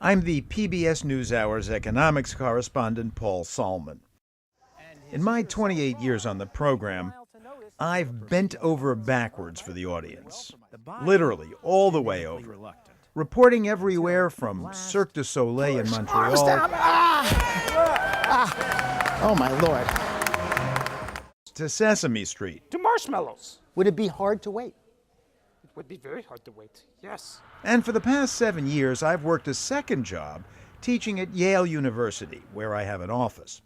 I'm the PBS NewsHour's economics correspondent, Paul Solman. In my 28 years on the program, I've bent over backwards for the audience. Literally, all the way over. Reporting everywhere from Cirque du Soleil in Montreal. Oh, my Lord. To Sesame Street. To marshmallows. Would it be hard to wait? It would be very hard to wait, yes. And for the past 7 years, I've worked a second job teaching at Yale University, where I have an office.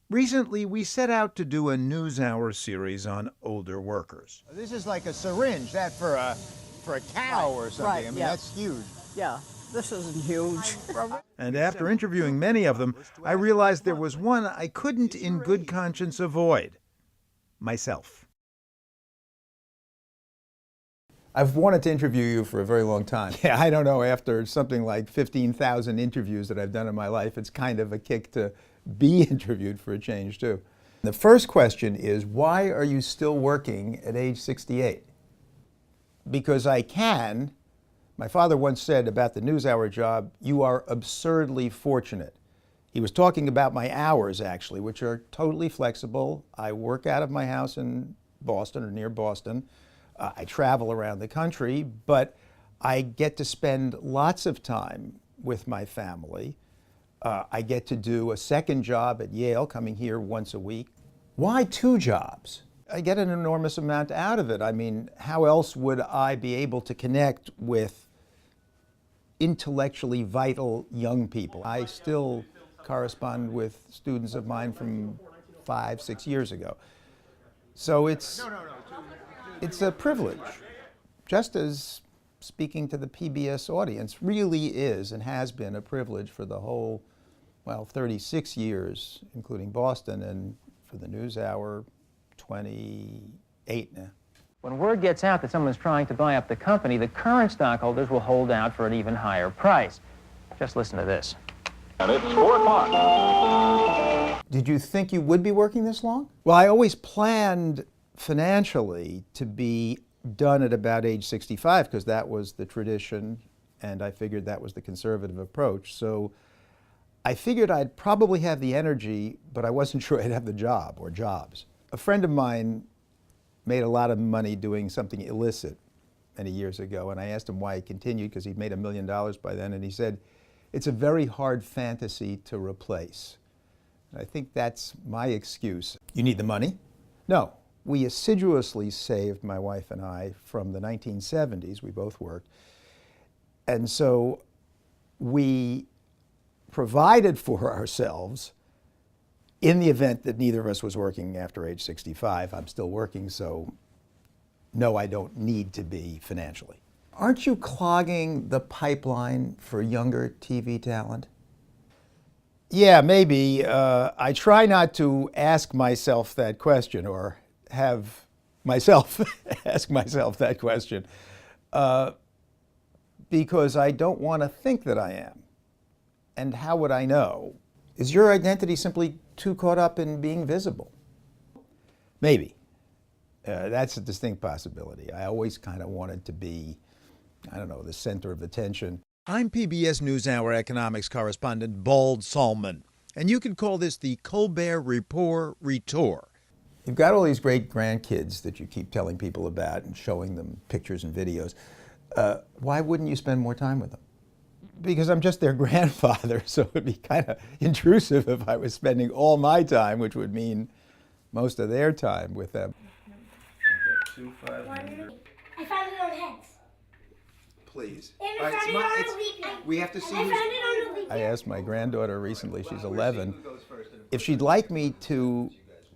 Recently, we set out to do a NewsHour series on older workers. This is like a syringe, that for a cow or something. Right, I mean, yeah. that's huge. Yeah, this isn't huge. And after interviewing many of them, I realized there was one I couldn't in good conscience avoid: myself. I've wanted to interview you for a very long time. Yeah, I don't know, after something like 15,000 interviews that I've done in my life, it's kind of a kick to be interviewed for a change, too. The first question is, why are you still working at age 68? Because I can. My father once said about the NewsHour job, you are absurdly fortunate. He was talking about my hours, actually, which are totally flexible. I work out of my house in Boston or near Boston. I travel around the country, but I get to spend lots of time with my family. I get to do a second job at Yale, coming here once a week. Why 2 jobs? I get an enormous amount out of it. I mean, how else would I be able to connect with intellectually vital young people? I still correspond with students of mine from 5, 6 years ago. So it's a privilege, just as speaking to the PBS audience really is and has been a privilege for the whole, 36 years, including Boston, and for the NewsHour, 28 now. When word gets out that someone's trying to buy up the company, the current stockholders will hold out for an even higher price. Just listen to this. And it's 4 o'clock. Did you think you would be working this long? Well, I always planned financially to be done at about age 65 because that was the tradition, and I figured that was the conservative approach. So I figured I'd probably have the energy, but I wasn't sure I'd have the job or jobs. A friend of mine made a lot of money doing something illicit many years ago, and I asked him why he continued, because he'd made $1 million by then, and he said, it's a very hard fantasy to replace. And I think that's my excuse. You need the money? No. We assiduously saved, my wife and I, from the 1970s. We both worked. And so we provided for ourselves in the event that neither of us was working after age 65. I'm still working, so no, I don't need to be financially. Aren't you clogging the pipeline for younger TV talent? Yeah, maybe. I try not to ask myself that question, or have myself ask myself that question, because I don't want to think that I am. And how would I know? Is your identity simply too caught up in being visible? Maybe. That's a distinct possibility. I always kind of wanted to be, I don't know, the center of attention. I'm PBS NewsHour economics correspondent Paul Solman, and you can call this the Colbert Report Retour. You've got all these great grandkids that you keep telling people about and showing them pictures and videos. Why wouldn't you spend more time with them? Because I'm just their grandfather, so it would be kind of intrusive if I was spending all my time, which would mean most of their time, with them. Okay, 2-5. I found it on heads. Please. And I found it on a weekend. We have to see. I found it on a weekend. I asked my granddaughter recently, she's 11, if she'd like me to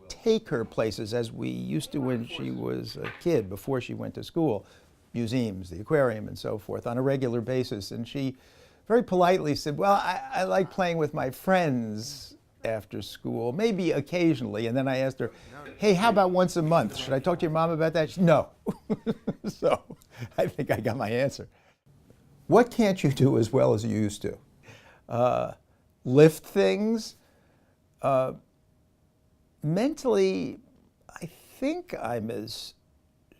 take her places as we used to when she was a kid, before she went to school, museums, the aquarium and so forth, on a regular basis. And she very politely said, well, I like playing with my friends after school, maybe occasionally. And then I asked her, hey, how about once a month? Should I talk to your mom about that? She said, no. So I think I got my answer. What can't you do as well as you used to? Lift things. Mentally, I think I'm as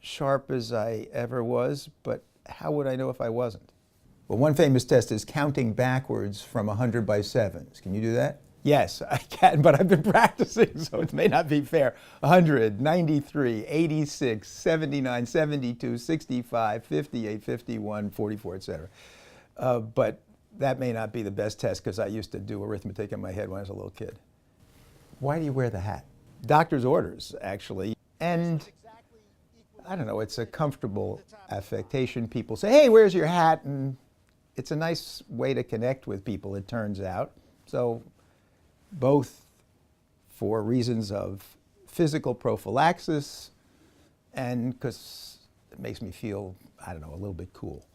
sharp as I ever was, but how would I know if I wasn't? Well, one famous test is counting backwards from 100 by 7s. Can you do that? Yes, I can, but I've been practicing, so it may not be fair. 100, 93, 86, 79, 72, 65, 58, 51, 44, etc. But that may not be the best test because I used to do arithmetic in my head when I was a little kid. Why do you wear the hat? Doctor's orders, actually. And I don't know, it's a comfortable affectation. People say, hey, where's your hat? And it's a nice way to connect with people, it turns out. So both for reasons of physical prophylaxis and because it makes me feel, I don't know, a little bit cool.